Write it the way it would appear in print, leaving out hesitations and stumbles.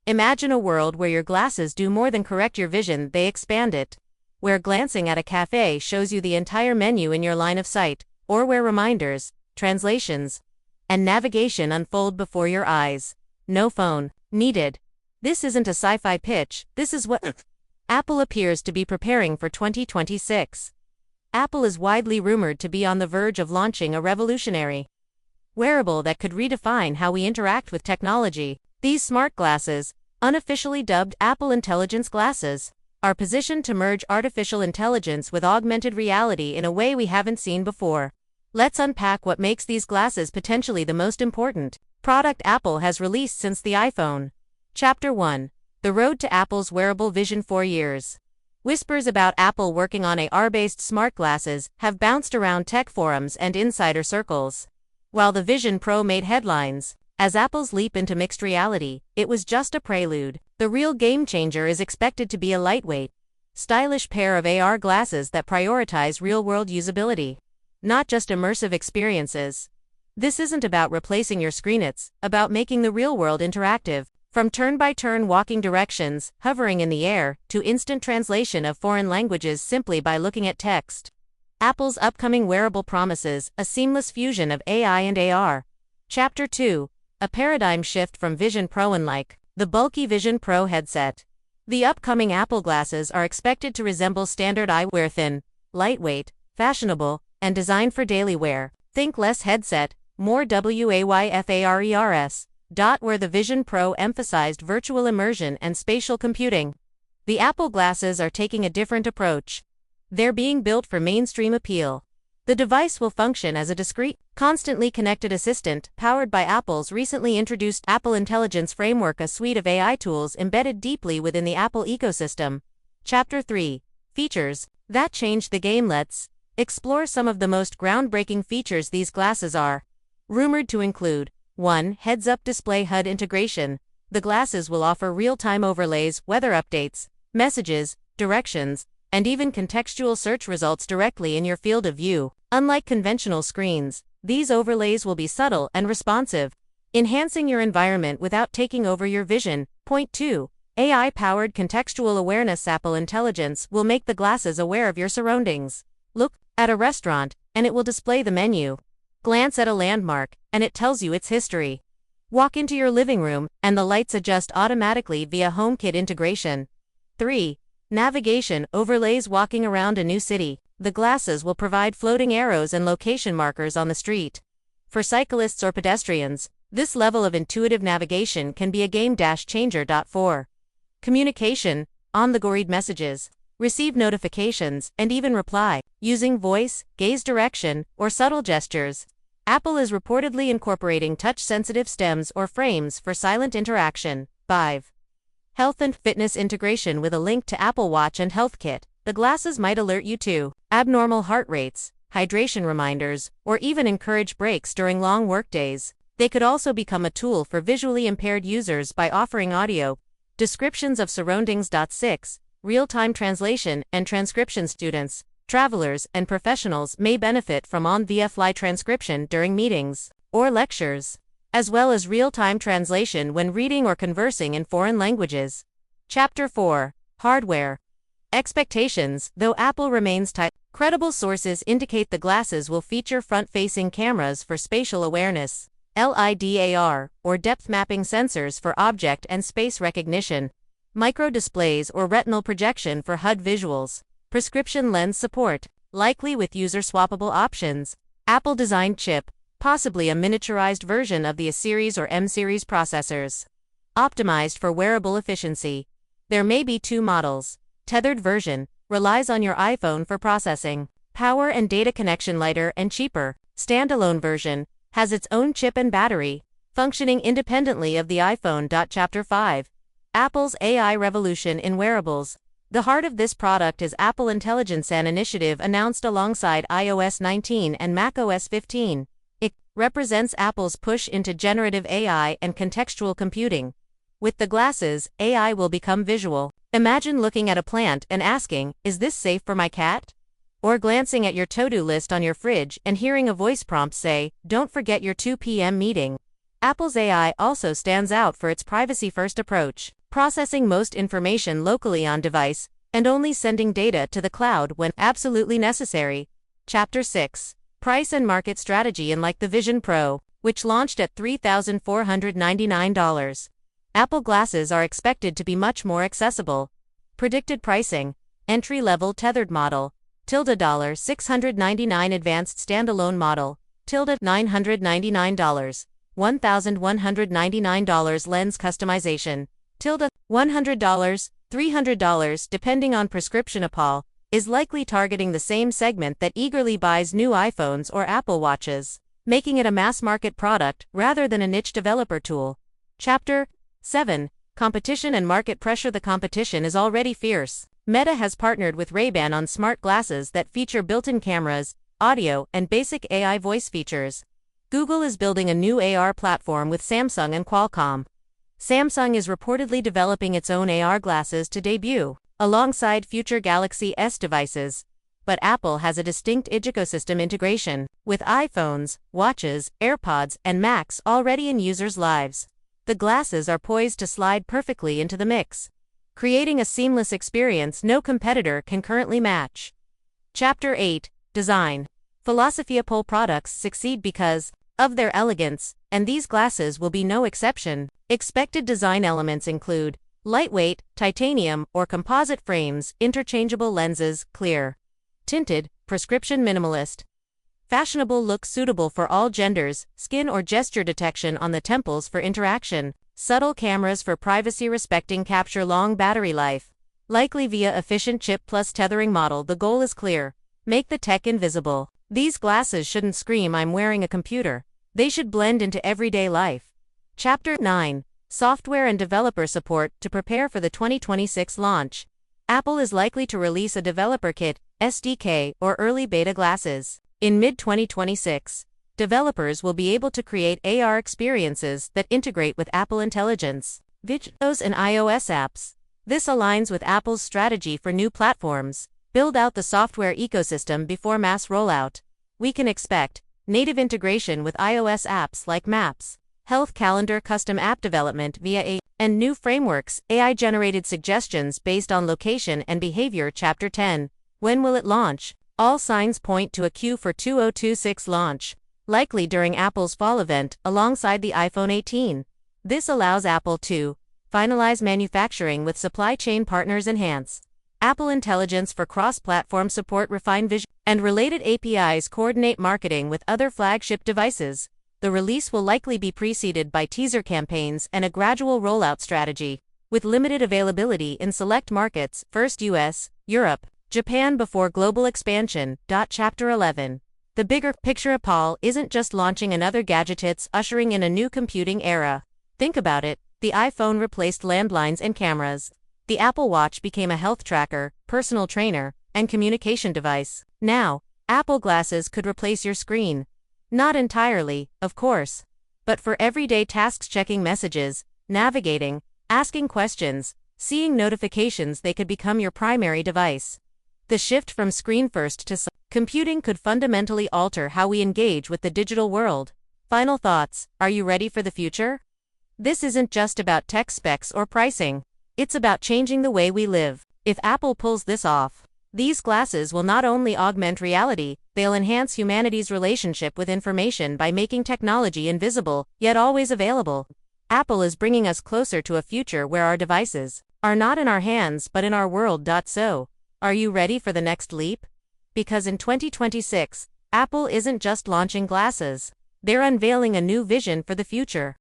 Imagine a world where your glasses do more than correct your vision, they expand it. Where glancing at a cafe shows you the entire menu in your line of sight, or where reminders, translations, and navigation unfold before your eyes. No phone needed. This isn't a sci-fi pitch, this is what Apple appears to be preparing for 2026. Apple is widely rumored to be on the verge of launching a revolutionary wearable that could redefine how we interact with technology. These smart glasses, unofficially dubbed Apple Intelligence Glasses, are positioned to merge artificial intelligence with augmented reality in a way we haven't seen before. Let's unpack what makes these glasses potentially the most important product Apple has released since the iPhone. Chapter 1. The Road to Apple's Wearable Vision 4 Years. Whispers about Apple working on AR-based smart glasses have bounced around tech forums and insider circles. While the Vision Pro made headlines as Apple's leap into mixed reality, it was just a prelude. The real game-changer is expected to be a lightweight, stylish pair of AR glasses that prioritize real-world usability, not just immersive experiences. This isn't about replacing your screen, it's about making the real world interactive. From turn-by-turn walking directions, hovering in the air, to instant translation of foreign languages simply by looking at text. Apple's upcoming wearable promises a seamless fusion of AI and AR. Chapter 2. A paradigm shift from Vision Pro. Unlike the bulky Vision Pro headset, the upcoming Apple glasses are expected to resemble standard eyewear: thin, lightweight, fashionable, and designed for daily wear. Think less headset, more wayfars. Where the Vision Pro emphasized virtual immersion and spatial computing, the Apple glasses are taking a different approach. They're being built for mainstream appeal. The device will function as a discreet, constantly connected assistant, powered by Apple's recently introduced Apple Intelligence Framework, a suite of AI tools embedded deeply within the Apple ecosystem. Chapter 3. Features that change the game. Let's explore some of the most groundbreaking features these glasses are rumored to include. 1. Heads-up display HUD integration. The glasses will offer real-time overlays, weather updates, messages, directions, and even contextual search results directly in your field of view. Unlike conventional screens, these overlays will be subtle and responsive, enhancing your environment without taking over your vision. Point 2. AI-powered contextual awareness. Apple Intelligence will make the glasses aware of your surroundings. Look at a restaurant, and it will display the menu. Glance at a landmark, and it tells you its history. Walk into your living room, and the lights adjust automatically via HomeKit integration. 3. Navigation overlays. Walking around a new city, the glasses will provide floating arrows and location markers on the street. For cyclists or pedestrians, this level of intuitive navigation can be a game-changer. 4. Communication, on-the-go read messages, receive notifications, and even reply, using voice, gaze direction, or subtle gestures. Apple is reportedly incorporating touch-sensitive stems or frames for silent interaction. 5. Health and fitness integration with a link to Apple Watch and HealthKit. The glasses might alert you to abnormal heart rates, hydration reminders, or even encourage breaks during long workdays. They could also become a tool for visually impaired users by offering audio descriptions of surroundings. 6. Real-time translation and transcription. Students, travelers, and professionals may benefit from on-the-fly transcription during meetings or lectures, as well as real-time translation when reading or conversing in foreign languages. Chapter 4. Hardware expectations. Though Apple remains tight, credible sources indicate the glasses will feature front-facing cameras for spatial awareness, LiDAR, or depth mapping sensors for object and space recognition, micro displays or retinal projection for HUD visuals, prescription lens support, likely with user-swappable options, Apple-designed chip, possibly a miniaturized version of the A-series or M-series processors, optimized for wearable efficiency. There may be two models. Tethered version relies on your iPhone for processing, power and data connection. Lighter and cheaper. Standalone version has its own chip and battery, functioning independently of the iPhone. Chapter 5. Apple's AI revolution in wearables. The heart of this product is Apple Intelligence, an initiative announced alongside iOS 19 and macOS 15. It represents Apple's push into generative AI and contextual computing. With the glasses, AI will become visual. Imagine looking at a plant and asking, "Is this safe for my cat?" Or glancing at your to-do list on your fridge and hearing a voice prompt say, "Don't forget your 2 p.m. meeting." Apple's AI also stands out for its privacy-first approach, processing most information locally on device and only sending data to the cloud when absolutely necessary. Chapter 6. Price and Market Strategy. Unlike the Vision Pro, which launched at $3,499, Apple glasses are expected to be much more accessible. Predicted pricing: entry-level tethered model, $699, advanced standalone model, $999, $1,199, lens customization, $100, $300, depending on prescription. Apple is likely targeting the same segment that eagerly buys new iPhones or Apple Watches, making it a mass-market product rather than a niche developer tool. Chapter 7. Competition and Market Pressure. The competition is already fierce. Meta has partnered with Ray-Ban on smart glasses that feature built-in cameras, audio, and basic AI voice features. Google is building a new AR platform with Samsung and Qualcomm. Samsung is reportedly developing its own AR glasses to debut alongside future Galaxy S devices. But Apple has a distinct ecosystem integration, with iPhones, watches, AirPods, and Macs already in users' lives. The glasses are poised to slide perfectly into the mix, creating a seamless experience no competitor can currently match. Chapter 8. Design Philosophy. Apple products succeed because of their elegance, and these glasses will be no exception. Expected design elements include lightweight, titanium or composite frames, interchangeable lenses, clear, tinted, prescription minimalist, fashionable look suitable for all genders, skin or gesture detection on the temples for interaction, subtle cameras for privacy respecting, capture long battery life, likely via efficient chip plus tethering model. The goal is clear: make the tech invisible. These glasses shouldn't scream "I'm wearing a computer." They should blend into everyday life. Chapter 9. Software and Developer Support. To prepare for the 2026 launch, Apple is likely to release a developer kit, SDK, or early beta glasses. In mid-2026, developers will be able to create AR experiences that integrate with Apple Intelligence, videos, and iOS apps. This aligns with Apple's strategy for new platforms: build out the software ecosystem before mass rollout. We can expect native integration with iOS apps like Maps, Health Calendar, custom app development via AI, and new frameworks, AI-generated suggestions based on location and behavior. Chapter 10. When will it launch? All signs point to a Q4 2026 launch, likely during Apple's fall event alongside the iPhone 18. This allows Apple to finalize manufacturing with supply chain partners, enhance Apple Intelligence for cross-platform support, refine vision and related APIs, coordinate marketing with other flagship devices. The release will likely be preceded by teaser campaigns and a gradual rollout strategy, with limited availability in select markets, first US, Europe, Japan, before global expansion. Chapter 11. The bigger picture. Apple isn't just launching another gadget, it's ushering in a new computing era. Think about it: the iPhone replaced landlines and cameras. The Apple Watch became a health tracker, personal trainer, and communication device. Now, Apple glasses could replace your screen. Not entirely, of course, but for everyday tasks, checking messages, navigating, asking questions, seeing notifications, they could become your primary device. The shift from screen-first to computing could fundamentally alter how we engage with the digital world. Final thoughts: are you ready for the future? This isn't just about tech specs or pricing. It's about changing the way we live. If Apple pulls this off, these glasses will not only augment reality, they'll enhance humanity's relationship with information by making technology invisible, yet always available. Apple is bringing us closer to a future where our devices are not in our hands but in our world. So, are you ready for the next leap? Because in 2026, Apple isn't just launching glasses. They're unveiling a new vision for the future.